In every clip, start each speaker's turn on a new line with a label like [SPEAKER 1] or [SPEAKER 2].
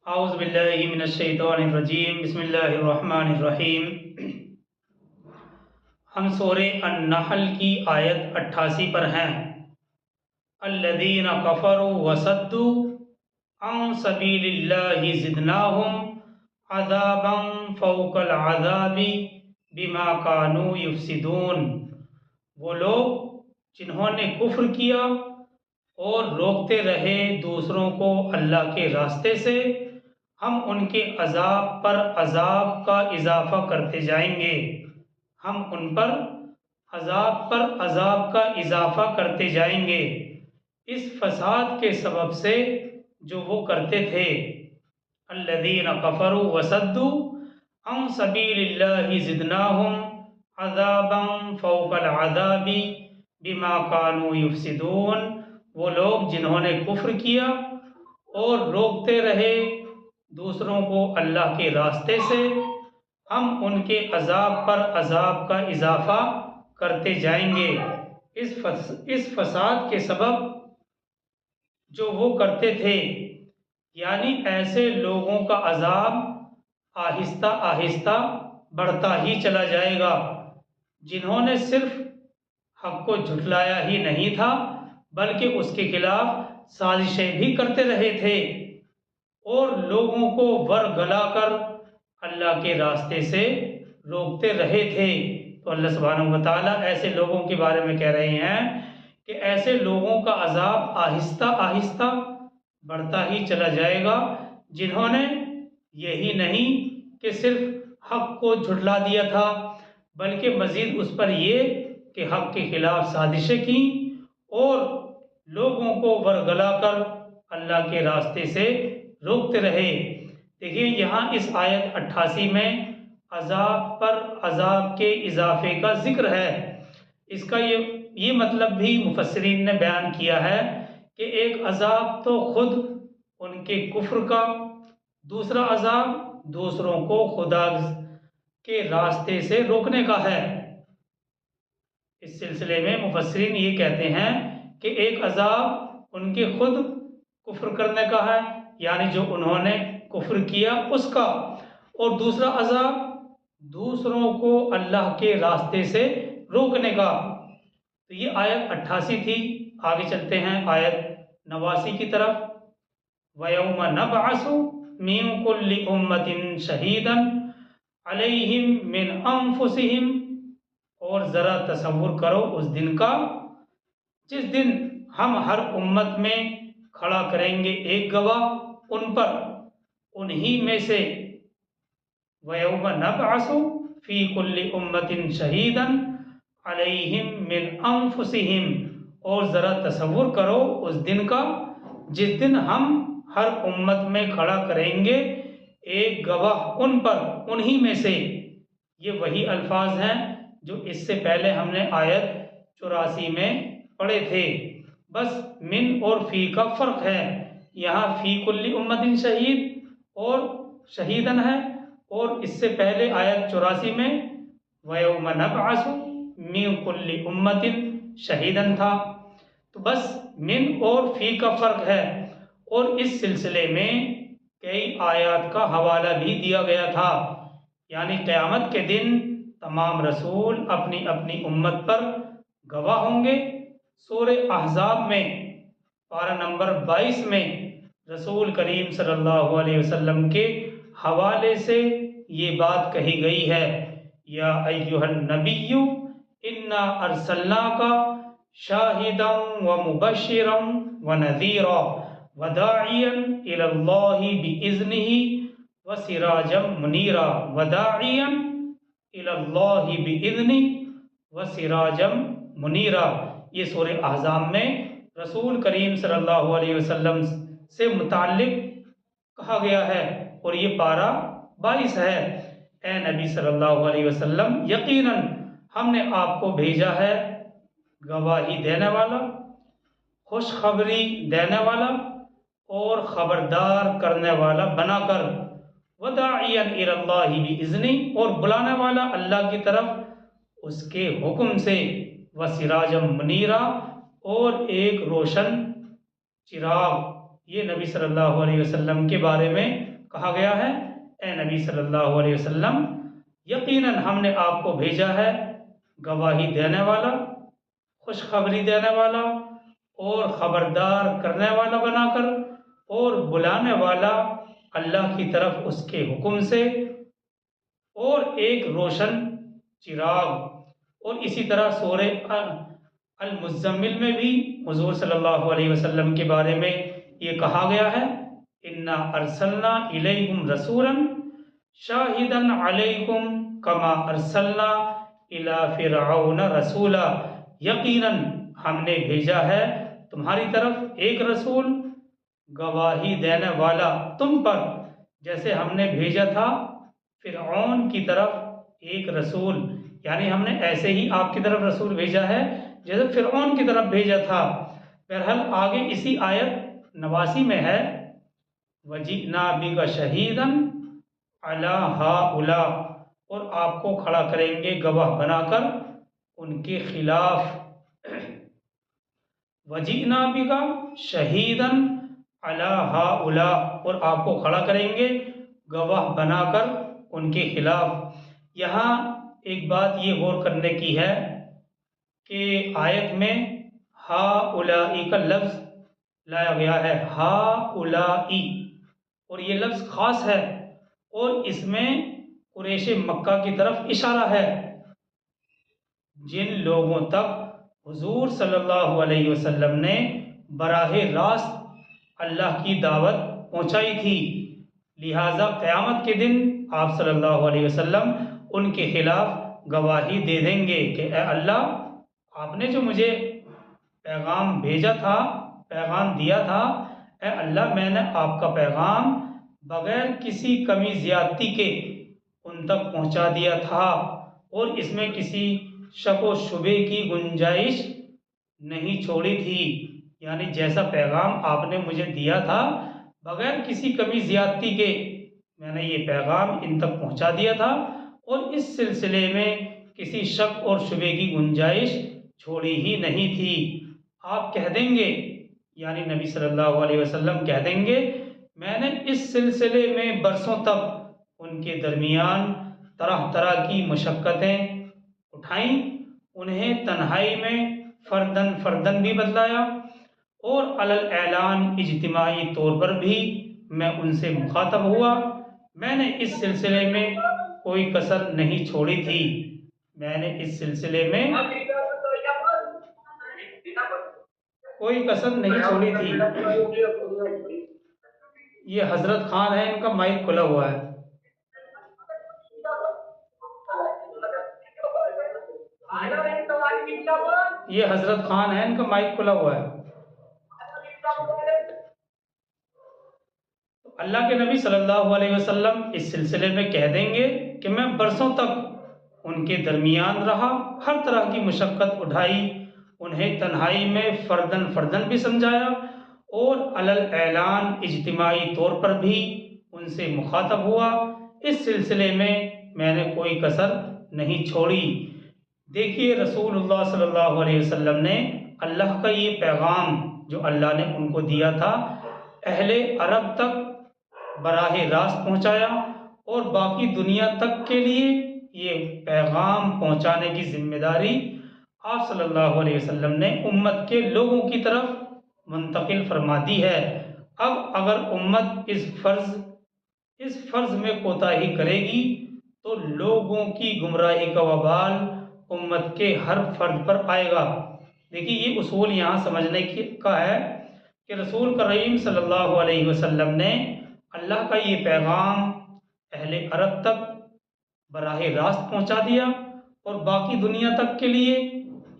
[SPEAKER 1] اعوذ باللہ من الشیطان الرجیم بسم اللہ الرحمن الرحیم۔ ہم سورہ النحل کی آیت 88 پر ہیں۔ الذین کفروا وصدوا عن سبیل اللہ زدناہم عذابا فوق العذاب بما کانوا یفسدون۔ وہ لوگ جنہوں نے کفر کیا اور روکتے رہے دوسروں کو اللہ کے راستے سے، ہم ان کے عذاب پر عذاب کا اضافہ کرتے جائیں گے۔ ہم ان پر عذاب کا اضافہ کرتے جائیں گے اس فساد کے سبب سے جو وہ کرتے تھے۔ الذین کفروا وصدوا عن سبیل اللہ زدناہم عذابا فوق العذاب بما کانوا یفسدون۔ وہ لوگ جنہوں نے کفر کیا اور روکتے رہے دوسروں کو اللہ کے راستے سے، ہم ان کے عذاب پر عذاب کا اضافہ کرتے جائیں گے اس فساد کے سبب جو وہ کرتے تھے۔ یعنی ایسے لوگوں کا عذاب آہستہ آہستہ بڑھتا ہی چلا جائے گا جنہوں نے صرف حق کو جھٹلایا ہی نہیں تھا بلکہ اس کے خلاف سازشیں بھی کرتے رہے تھے اور لوگوں کو ورگلا کر اللہ کے راستے سے روکتے رہے تھے۔ تو اللہ سبحانہ و تعالیٰ ایسے لوگوں کے بارے میں کہہ رہے ہیں کہ ایسے لوگوں کا عذاب آہستہ آہستہ بڑھتا ہی چلا جائے گا جنہوں نے یہی نہیں کہ صرف حق کو جھٹلا دیا تھا بلکہ مزید اس پر یہ کہ حق کے خلاف سازشیں کی اور لوگوں کو ورگلا کر اللہ کے راستے سے روکتے رہے۔ دیکھیے یہاں اس آیت 88 میں عذاب پر عذاب کے اضافے کا ذکر ہے۔ اس کا یہ مطلب بھی مفسرین نے بیان کیا ہے کہ ایک عذاب تو خود ان کے کفر کا، دوسرا عذاب دوسروں کو خدا کے راستے سے روکنے کا ہے۔ اس سلسلے میں مفسرین یہ کہتے ہیں کہ ایک عذاب ان کے خود کفر کرنے کا ہے، یعنی جو انہوں نے کفر کیا اس کا، اور دوسرا عذاب دوسروں کو اللہ کے راستے سے روکنے کا۔ تو یہ آیت 88 تھی۔ آگے چلتے ہیں آیت 89 کی طرف۔ وَيَوْمَ نَبْعَثُ مِن كُلِّ أُمَّةٍ شَهِيدًا عَلَيْهِمْ مِنْ أَنفُسِهِمْ۔ اور ذرا تصور کرو اس دن کا جس دن ہم ہر امت میں کھڑا کریں گے ایک گواہ ان پر، انہی میں سے۔ وَيَوْمَ نَبْعَثُ فِي كُلِّ أُمَّةٍ شَهِيدًا عَلَيْهِمْ مِنْ أَنفُسِهِمْ۔ اور ذرا تصور کرو اس دن کا جس دن ہم ہر امت میں کھڑا کریں گے ایک گواہ ان پر، انہی میں سے۔ یہ وہی الفاظ ہیں جو اس سے پہلے ہم نے آیت 84 میں پڑھے تھے، بس من اور فی کا فرق ہے۔ یہاں فی کل امت شہید اور شہیدن ہے، اور اس سے پہلے آیت 84 میں وَيَوْمَ نَبْعَثُ مِن كُلِّ أُمَّةٍ شَهِيدًا تھا۔ تو بس من اور فی کا فرق ہے، اور اس سلسلے میں کئی آیات کا حوالہ بھی دیا گیا تھا۔ یعنی قیامت کے دن تمام رسول اپنی اپنی امت پر گواہ ہوں گے۔ سورہ احزاب میں پارہ نمبر 22 میں رسول کریم صلی اللہ علیہ وسلم کے حوالے سے یہ بات کہی گئی ہے۔ یا ایھا النبی انا ارسلناک شاہدا ومبشرا ونذیرا وداعیا الی اللہ باذنہ وسراجا منیرا وداعیا الی اللہ باذنہ وسراجا منیرا۔ یہ سورہ احزاب میں رسول کریم صلی اللہ علیہ وسلم سے متعلق کہا گیا ہے، اور یہ پارہ 22 ہے۔ اے نبی صلی اللہ علیہ وسلم، یقیناً ہم نے آپ کو بھیجا ہے گواہی دینے والا، خوشخبری دینے والا اور خبردار کرنے والا بنا کر، وداعیا الی اللہ باذنہ، اور بلانے والا اللہ کی طرف اس کے حکم سے، وسراجا منیرا، اور ایک روشن چراغ۔ یہ نبی صلی اللہ علیہ وسلم کے بارے میں کہا گیا ہے اے نبی صلی اللہ علیہ وسلم یقیناً ہم نے آپ کو بھیجا ہے گواہی دینے والا، خوشخبری دینے والا اور خبردار کرنے والا بنا کر، اور بلانے والا اللہ کی طرف اس کے حکم سے، اور ایک روشن چراغ۔ اور اسی طرح سورہ المزمل میں بھی حضور صلی اللہ علیہ وسلم کے بارے میں یہ کہا گیا ہے انا ارسلنا الیکم رسولا شاہدا علیکم کما ارسلنا الی فرعون رسولا، یقیناً ہم نے بھیجا ہے تمہاری طرف ایک رسول گواہی دینے والا تم پر، جیسے ہم نے بھیجا تھا فرعون کی طرف ایک رسول، یعنی ہم نے ایسے ہی آپ کی طرف رسول بھیجا ہے جیسے فرعون کی طرف بھیجا تھا۔ بہرحال آگے اسی آیت 89 میں ہے وَجِئْنَا بِكَ شَهِيدًا عَلَى هَؤُلَاءِ، اور آپ کو کھڑا کریں گے گواہ بنا کر ان کے خلاف۔ وَجِئْنَا بِكَ شَهِيدًا عَلَى هَؤُلَاءِ، اور آپ کو کھڑا کریں گے گواہ بنا کر ان کے خلاف۔ یہاں ایک بات یہ غور کرنے کی ہے کہ آیت میں ہَؤُلَاءِ کا لفظ لایا گیا ہے، ہَؤُلَاءِ، اور یہ لفظ خاص ہے اور اس میں قریش مکہ کی طرف اشارہ ہے، جن لوگوں تک حضور صلی اللہ علیہ وسلم نے براہ راست اللہ کی دعوت پہنچائی تھی، لہٰذا قیامت کے دن آپ صلی اللہ علیہ وسلم ان کے خلاف گواہی دے دیں گے کہ اے اللہ، آپ نے جو مجھے پیغام بھیجا تھا، پیغام دیا تھا، اے اللہ میں نے آپ کا پیغام بغیر کسی کمی زیادتی کے ان تک پہنچا دیا تھا، اور اس میں کسی شک و شبے کی گنجائش نہیں چھوڑی تھی، یعنی جیسا پیغام آپ نے مجھے دیا تھا بغیر کسی کمی زیادتی کے میں نے یہ پیغام ان تک پہنچا دیا تھا، اور اس سلسلے میں کسی شک اور شبے کی گنجائش چھوڑی ہی نہیں تھی۔ آپ کہہ دیں گے، یعنی نبی صلی اللہ علیہ وسلم کہہ دیں گے میں نے اس سلسلے میں برسوں تک ان کے درمیان طرح طرح کی مشقتیں اٹھائیں، انہیں تنہائی میں فردن فردن بھی بتلایا، اور علی الاعلان اجتماعی طور پر بھی میں ان سے مخاطب ہوا، میں نے اس سلسلے میں کوئی کسر نہیں چھوڑی تھی، میں نے اس سلسلے میں کوئی کسر نہیں چھوڑی تھی۔ یہ حضرت خان ہے، ان کا مائک کھلا ہوا ہے۔ یہ حضرت خان ہے، ان کا مائک کھلا ہوا ہے۔ اللہ کے نبی صلی اللہ علیہ وسلم اس سلسلے میں کہہ دیں گے کہ میں برسوں تک ان کے درمیان رہا، ہر طرح کی مشقت اٹھائی، انہیں تنہائی میں فردن فردن بھی سمجھایا، اور علی الاعلان اجتماعی طور پر بھی ان سے مخاطب ہوا، اس سلسلے میں نے کوئی کسر نہیں چھوڑی۔ دیکھیے رسول اللہ صلی اللہ علیہ وسلم نے اللہ کا یہ پیغام جو اللہ نے ان کو دیا تھا اہل عرب تک براہ راست پہنچایا، اور باقی دنیا تک کے لیے یہ پیغام پہنچانے کی ذمہ داری آپ صلی اللہ علیہ وسلم نے امت کے لوگوں کی طرف منتقل فرما دی ہے۔ اب اگر امت اس فرض میں کوتاہی کرے گی تو لوگوں کی گمراہی کا وبال امت کے ہر فرد پر آئے گا۔ دیکھیے یہ اصول یہاں سمجھنے کا ہے کہ رسول کریم صلی اللہ علیہ وسلم نے اللہ کا یہ پیغام اہل عرب تک براہ راست پہنچا دیا، اور باقی دنیا تک کے لیے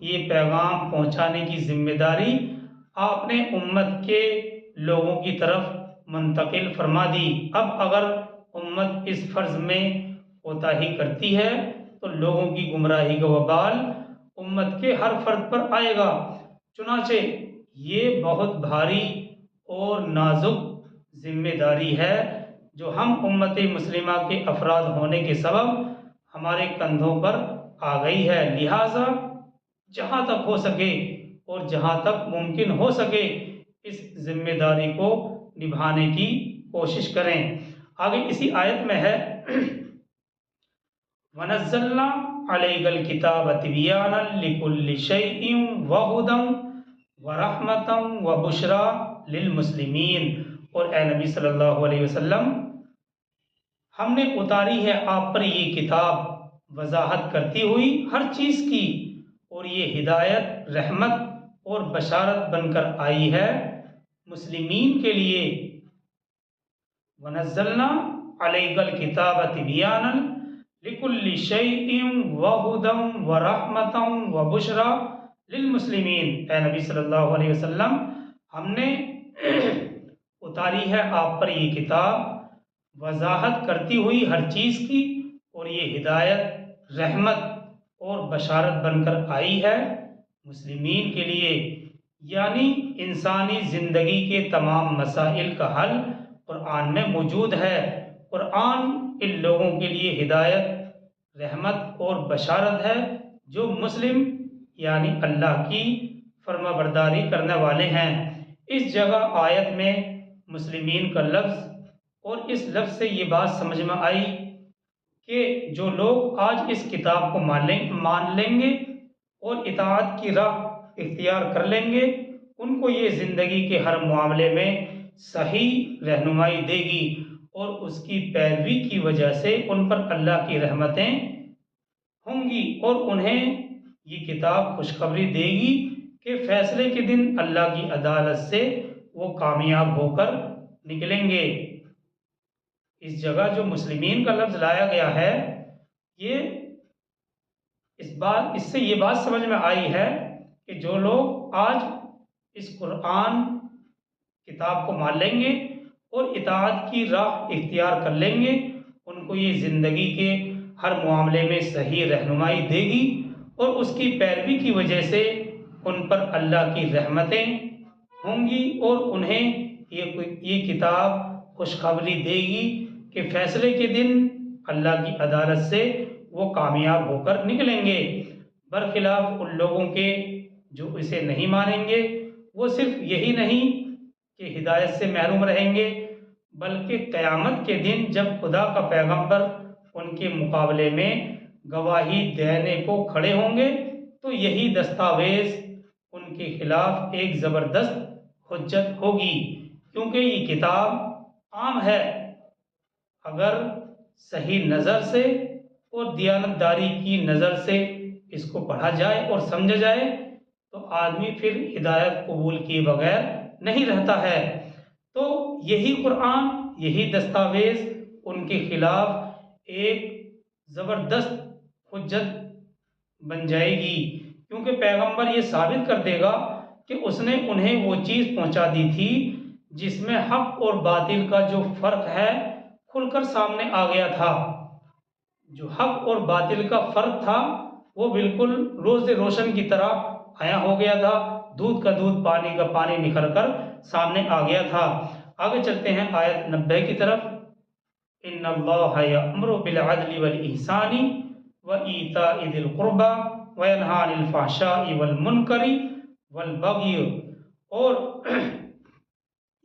[SPEAKER 1] یہ پیغام پہنچانے کی ذمہ داری آپ نے امت کے لوگوں کی طرف منتقل فرما دی۔ اب اگر امت اس فرض میں کوتاہی کرتی ہے تو لوگوں کی گمراہی کا وبال امت کے ہر فرد پر آئے گا۔ چنانچہ یہ بہت بھاری اور نازک ذمہ داری ہے جو ہم امت مسلمہ کے افراد ہونے کے سبب ہمارے کندھوں پر آ گئی ہے، لہٰذا جہاں تک ہو سکے اور جہاں تک ممکن ہو سکے اس ذمہ داری کو نبھانے کی کوشش کریں۔ آگے اسی آیت میں ہے وَنَزَّلْنَا عَلَيْكَ الْكِتَابَ تِبْيَانًا لِكُلِّ شَيْءٍ وَهُدًى وَرَحْمَةً وَبُشْرَى لِلْمُسْلِمِينَ، اور اے نبی صلی اللہ علیہ وسلم ہم نے اتاری ہے آپ پر یہ کتاب وضاحت کرتی ہوئی ہر چیز کی، اور یہ ہدایت، رحمت اور بشارت بن کر آئی ہے مسلمین کے لیے۔ وَنَزَّلْنَا عَلَيْكَ الْكِتَابَ تِبْيَانًا لِكُلِّ شَيْءٍ وَهُدًى وَرَحْمَةً وَبُشْرَى لِلْمُسْلِمِينَ، اے نبی صلی اللہ علیہ وسلم ہم نے اتاری ہے آپ پر یہ کتاب وضاحت کرتی ہوئی ہر چیز کی، اور یہ ہدایت، رحمت اور بشارت بن کر آئی ہے مسلمین کے لیے، یعنی انسانی زندگی کے تمام مسائل کا حل قرآن میں موجود ہے۔ قرآن ان لوگوں کے لیے ہدایت، رحمت اور بشارت ہے جو مسلم یعنی اللہ کی فرما برداری کرنے والے ہیں۔ اس جگہ آیت میں مسلمین کا لفظ، اور اس لفظ سے یہ بات سمجھ میں آئی کہ جو لوگ آج اس کتاب کو مان لیں گے اور اطاعت کی راہ اختیار کر لیں گے، ان کو یہ زندگی کے ہر معاملے میں صحیح رہنمائی دے گی، اور اس کی پیروی کی وجہ سے ان پر اللہ کی رحمتیں ہوں گی، اور انہیں یہ کتاب خوشخبری دے گی کہ فیصلے کے دن اللہ کی عدالت سے وہ کامیاب ہو کر نکلیں گے۔ اس جگہ جو مسلمین کا لفظ لایا گیا ہے، یہ اس سے یہ بات سمجھ میں آئی ہے کہ جو لوگ آج اس قرآن کتاب کو مان لیں گے اور اطاعت کی راہ اختیار کر لیں گے، ان کو یہ زندگی کے ہر معاملے میں صحیح رہنمائی دے گی، اور اس کی پیروی کی وجہ سے ان پر اللہ کی رحمتیں ہوں گی، اور انہیں یہ کتاب خوشخبری دے گی کہ فیصلے کے دن اللہ کی عدالت سے وہ کامیاب ہو کر نکلیں گے۔ برخلاف ان لوگوں کے جو اسے نہیں مانیں گے، وہ صرف یہی نہیں کہ ہدایت سے محروم رہیں گے، بلکہ قیامت کے دن جب خدا کا پیغمبر ان کے مقابلے میں گواہی دینے کو کھڑے ہوں گے، تو یہی دستاویز ان کے خلاف ایک زبردست حجت ہوگی، کیونکہ یہ کتاب عام ہے۔ اگر صحیح نظر سے اور دیانتداری کی نظر سے اس کو پڑھا جائے اور سمجھا جائے تو آدمی پھر ہدایت قبول کیے بغیر نہیں رہتا ہے۔ تو یہی قرآن، یہی دستاویز ان کے خلاف ایک زبردست حجت بن جائے گی، کیونکہ پیغمبر یہ ثابت کر دے گا کہ اس نے انہیں وہ چیز پہنچا دی تھی جس میں حق اور باطل کا جو فرق ہے کھل کر سامنے آ گیا تھا۔ جو حق اور باطل کا فرق تھا وہ بالکل روز روشن کی طرح عیاں ہو گیا تھا، دودھ کا دودھ، پانی کا پانی نکھر کر سامنے آ گیا تھا۔ آگے چلتے ہیں آیت 90 کی طرف۔ ان اللہ یأمر بالعدل والإحسان وإیتاء ذی القربى وینہی عن الفحشاء والمنکر والبغی، اور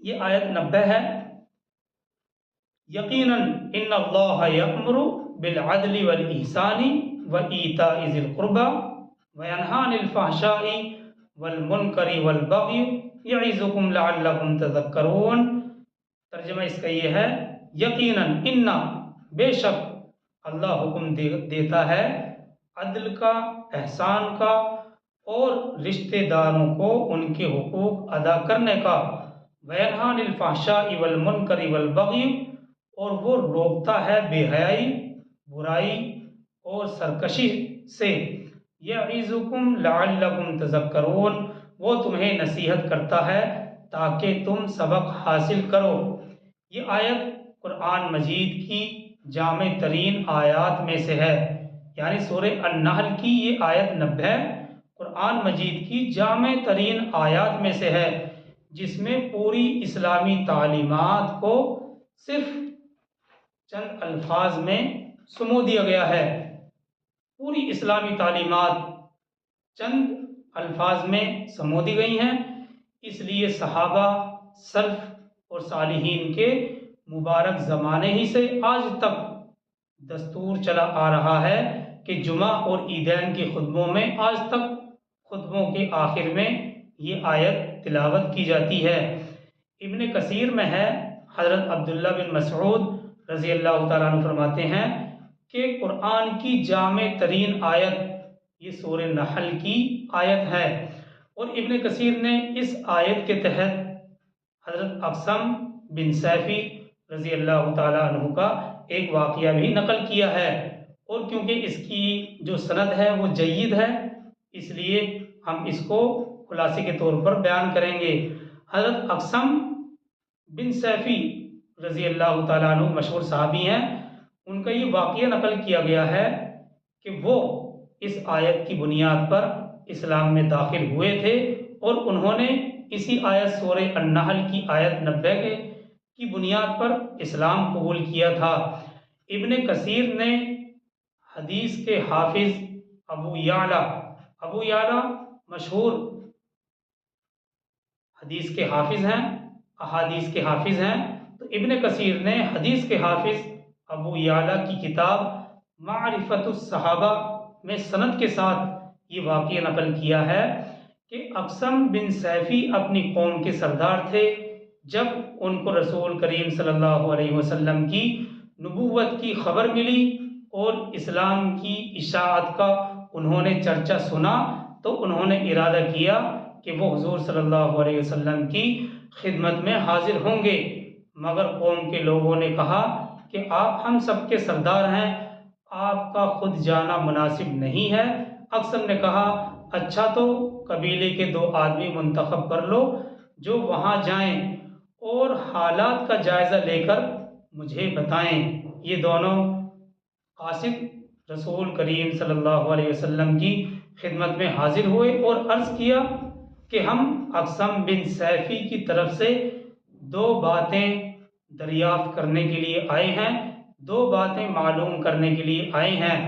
[SPEAKER 1] یہ آیت 90 ہے۔ یقیناً ان اللہ یأمر بالعدل والإحسان وإیتاء ذی القربى وینہی عن الفحشاء والمنکر والبغی یعظکم لعلکم تذکرون۔ ترجمہ اس کا یہ ہے، یقیناً بے شک اللہ حکم دیتا ہے عدل کا، احسان کا، اور رشتہ داروں کو ان کے حقوق ادا کرنے کا، وینہی عن الفحشاء والمنکر والبغی، اور وہ روکتا ہے بے حیائی، برائی اور سرکشی سے، یعظکم لعلکم تذکرون، وہ تمہیں نصیحت کرتا ہے تاکہ تم سبق حاصل کرو۔ یہ آیت قرآن مجید کی جامع ترین آیات میں سے ہے، یعنی سورہ النحل کی یہ آیت 90 قرآن مجید کی جامع ترین آیات میں سے ہے، جس میں پوری اسلامی تعلیمات کو صرف چند الفاظ میں سمو دیا گیا ہے۔ پوری اسلامی تعلیمات چند الفاظ میں سمو دی گئی ہیں، اس لیے صحابہ، سلف اور صالحین کے مبارک زمانے ہی سے آج تک دستور چلا آ رہا ہے کہ جمعہ اور عیدین کے خطبوں میں آج تک خطبوں کے آخر میں یہ آیت تلاوت کی جاتی ہے۔ ابن کثیر میں ہے، حضرت عبداللہ بن مسعود رضی اللہ تعالیٰ عنہ فرماتے ہیں کہ قرآن کی جامع ترین آیت یہ سورہ نحل کی آیت ہے، اور ابن کثیر نے اس آیت کے تحت حضرت اقسم بن سیفی رضی اللہ تعالیٰ عنہ کا ایک واقعہ بھی نقل کیا ہے، اور کیونکہ اس کی جو سند ہے وہ جید ہے اس لیے ہم اس کو خلاصے کے طور پر بیان کریں گے۔ حضرت اقسم بن سیفی رضی اللہ تعالیٰ عنہ مشہور صحابی ہیں، ان کا یہ واقعہ نقل کیا گیا ہے کہ وہ اس آیت کی بنیاد پر اسلام میں داخل ہوئے تھے، اور انہوں نے اسی آیت سورہ النحل کی آیت 90 کی بنیاد پر اسلام قبول کیا تھا۔ ابن کثیر نے حدیث کے حافظ ابو یعلا مشہور حدیث کے حافظ ہیں، احادیث کے حافظ ہیں، تو ابن کثیر نے حدیث کے حافظ ابو یعلا کی کتاب معرفت الصحابہ میں سند کے ساتھ یہ واقعہ نقل کیا ہے کہ اقسم بن سیفی اپنی قوم کے سردار تھے۔ جب ان کو رسول کریم صلی اللہ علیہ وسلم کی نبوت کی خبر ملی اور اسلام کی اشاعت کا انہوں نے چرچا سنا، تو انہوں نے ارادہ کیا کہ وہ حضور صلی اللہ علیہ وسلم کی خدمت میں حاضر ہوں گے، مگر قوم کے لوگوں نے کہا کہ آپ ہم سب کے سردار ہیں، آپ کا خود جانا مناسب نہیں ہے۔ اقسم نے کہا اچھا تو قبیلے کے 2 آدمی منتخب کر لو جو وہاں جائیں اور حالات کا جائزہ لے کر مجھے بتائیں۔ یہ دونوں قاصد رسول کریم صلی اللہ علیہ وسلم کی خدمت میں حاضر ہوئے اور عرض کیا کہ ہم اقسم بن سیفی کی طرف سے 2 باتیں دریافت کرنے کے لیے آئے ہیں، 2 باتیں معلوم کرنے کے لیے آئے ہیں۔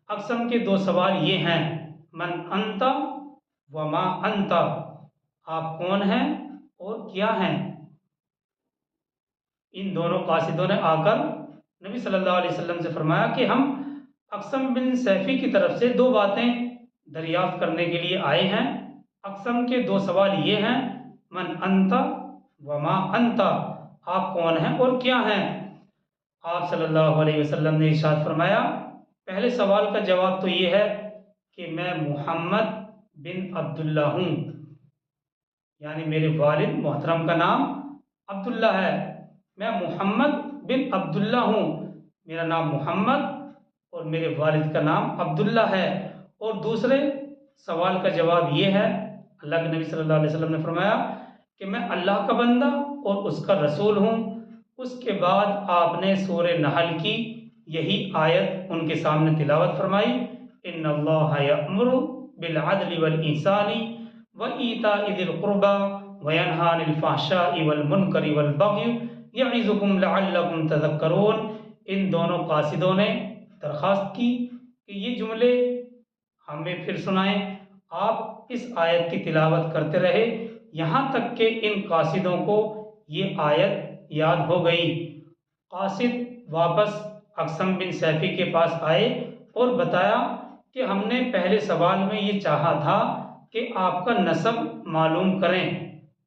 [SPEAKER 1] اقسم کے 2 سوال یہ ہیں، من انت وما انت، آپ کون ہیں اور کیا ہیں؟ ان دونوں قاصدوں نے آ کر نبی صلی اللہ علیہ وسلم سے فرمایا کہ ہم اقسم بن سیفی کی طرف سے 2 باتیں دریافت کرنے کے لیے آئے ہیں۔ اقسم کے 2 سوال یہ ہیں، من انت وما انت، آپ کون ہیں اور کیا ہیں؟ آپ صلی اللہ علیہ وسلم نے ارشاد فرمایا، پہلے سوال کا جواب تو یہ ہے کہ میں محمد بن عبداللہ ہوں، یعنی میرے والد محترم کا نام عبداللہ ہے، میں محمد بن عبداللہ ہوں، میرا نام محمد اور میرے والد کا نام عبداللہ ہے۔ اور دوسرے سوال کا جواب یہ ہے، اللہ کے نبی صلی اللہ علیہ وسلم نے فرمایا کہ میں اللہ کا بندہ اور اس کا رسول ہوں۔ اس کے بعد آپ نے سورہ نحل کی یہی آیت ان کے سامنے تلاوت فرمائی، ان اللہ یأمر بالعدل والإحسان وإیتاء ذی القربى وینہی عن الفحشاء والمنکر والبغی یعظکم لعلکم تذکرون۔ ان دونوں قاصدوں نے درخواست کی کہ یہ جملے ہمیں پھر سنائیں۔ آپ اس آیت کی تلاوت کرتے رہے یہاں تک کہ ان قاصدوں کو یہ آیت یاد ہو گئی۔ قاصد واپس اقسم بن سیفی کے پاس آئے اور بتایا کہ ہم نے پہلے سوال میں یہ چاہا تھا کہ آپ کا نسب معلوم کریں،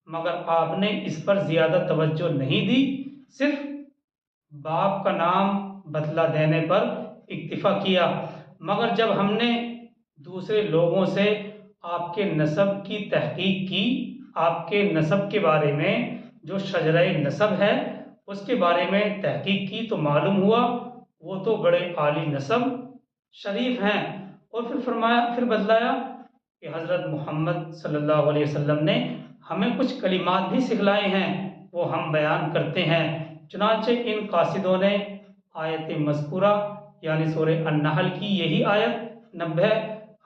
[SPEAKER 1] مگر آپ نے اس پر زیادہ توجہ نہیں دی، صرف باپ کا نام بتلا دینے پر اکتفا کیا۔ مگر جب ہم نے دوسرے لوگوں سے آپ کے نسب کی تحقیق کی، آپ کے نسب کے بارے میں جو شجرہ نسب ہے اس کے بارے میں تحقیق کی، تو معلوم ہوا وہ تو بڑے عالی نسب شریف ہیں۔ اور پھر بتلایا کہ حضرت محمد صلی اللہ علیہ وسلم نے ہمیں کچھ کلمات بھی سکھلائے ہیں، وہ ہم بیان کرتے ہیں۔ چنانچہ ان قاصدوں نے آیت مذکورہ یعنی سورہ النحل کی یہی آیت 90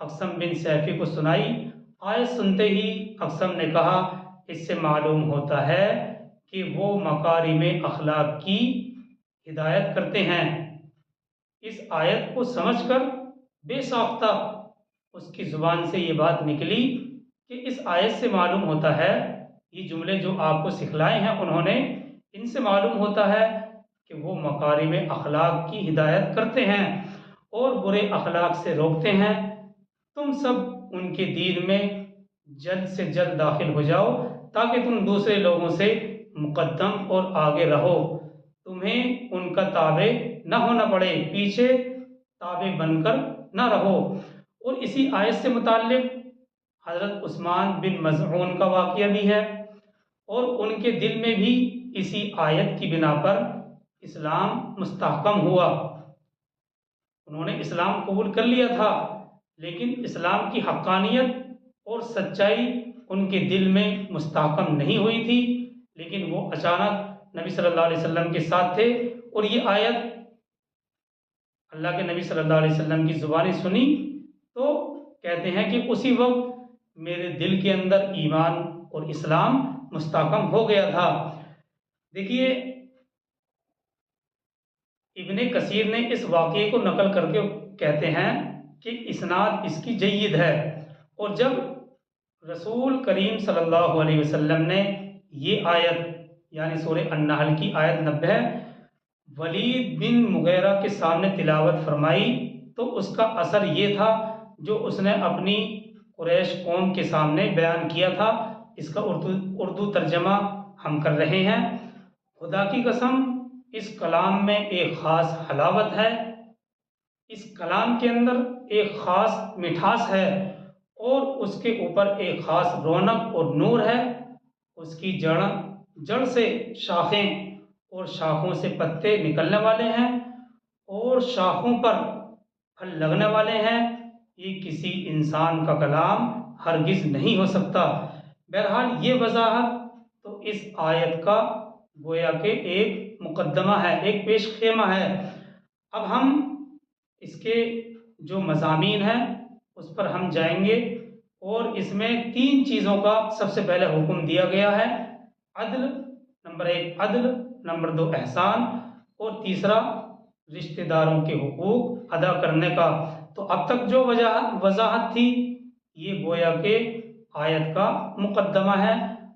[SPEAKER 1] اقسم بن سیفی کو سنائی۔ آیت سنتے ہی اقسم نے کہا اس سے معلوم ہوتا ہے کہ وہ مکارم اخلاق کی ہدایت کرتے ہیں۔ اس آیت کو سمجھ کر بے ساختہ اس کی زبان سے یہ بات نکلی کہ اس آیت سے معلوم ہوتا ہے، یہ جملے جو آپ کو سکھلائے ہیں انہوں نے، ان سے معلوم ہوتا ہے کہ وہ مکارم اخلاق کی ہدایت کرتے ہیں اور برے اخلاق سے روکتے ہیں۔ تم سب ان کے دین میں جلد سے جلد داخل ہو جاؤ تاکہ تم دوسرے لوگوں سے مقدم اور آگے رہو، تمہیں ان کا تابع نہ ہونا پڑے، پیچھے تابع بن کر نہ رہو۔ اور اسی آیت سے متعلق حضرت عثمان بن مظعون کا واقعہ بھی ہے، اور ان کے دل میں بھی اسی آیت کی بنا پر اسلام مستحکم ہوا۔ انہوں نے اسلام قبول کر لیا تھا، لیکن اسلام کی حقانیت اور سچائی ان کے دل میں مستحکم نہیں ہوئی تھی، لیکن وہ اچانک نبی صلی اللہ علیہ وسلم کے ساتھ تھے اور یہ آیت اللہ کے نبی صلی اللہ علیہ وسلم کی زبانی سنی تو کہتے ہیں کہ اسی وقت میرے دل کے اندر ایمان اور اسلام مستحکم ہو گیا تھا۔ دیکھیے، ابن کثیر نے اس واقعے کو نقل کر کے کہتے ہیں کہ اسناد اس کی جید ہے، اور جب رسول کریم صلی اللہ علیہ وسلم نے یہ آیت یعنی سورہ النحل کی آیت 90 ولید بن مغیرہ کے سامنے تلاوت فرمائی تو اس کا اثر یہ تھا جو اس نے اپنی قریش قوم کے سامنے بیان کیا تھا۔ اس کا اردو ترجمہ ہم کر رہے ہیں۔ خدا کی قسم، اس کلام میں ایک خاص حلاوت ہے، اس کلام کے اندر ایک خاص مٹھاس ہے، اور اس کے اوپر ایک خاص رونق اور نور ہے۔ اس کی جڑ سے شاخیں اور شاخوں سے پتے نکلنے والے ہیں اور شاخوں پر پھل لگنے والے ہیں۔ یہ کسی انسان کا کلام ہرگز نہیں ہو سکتا۔ بہرحال یہ وضاحت تو اس آیت کا گویا کہ ایک مقدمہ ہے، ایک پیش خیمہ ہے۔ اب ہم اس کے جو مضامین ہیں اس پر ہم جائیں گے، اور اس میں 3 چیزوں کا سب سے پہلے حکم دیا گیا ہے۔ عدل، نمبر 1 عدل، نمبر 2 احسان، اور تیسرا رشتہ داروں کے حقوق ادا کرنے کا۔ تو اب تک جو وضاحت تھی یہ گویا کہ آیت کا مقدمہ ہے۔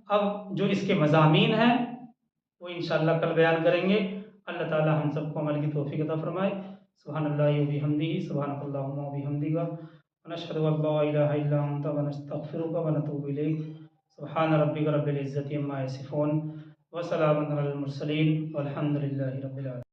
[SPEAKER 1] اب جو اس کے مضامین ہیں وہ انشاءاللہ کل بیان کریں گے۔ اللہ تعالی ہم سب کو عمل کی توفیق عطا فرمائے۔ سبحان اللہ و بحمدہ، سبحانک اللہم و بحمدک، ونشہد ان لا الہ الا انت ونستغفرک ونتوب الیک۔ سبحان ربک رب العزۃ عما یصفون، وسلام علی المرسلین، والحمد للہ رب العالمین۔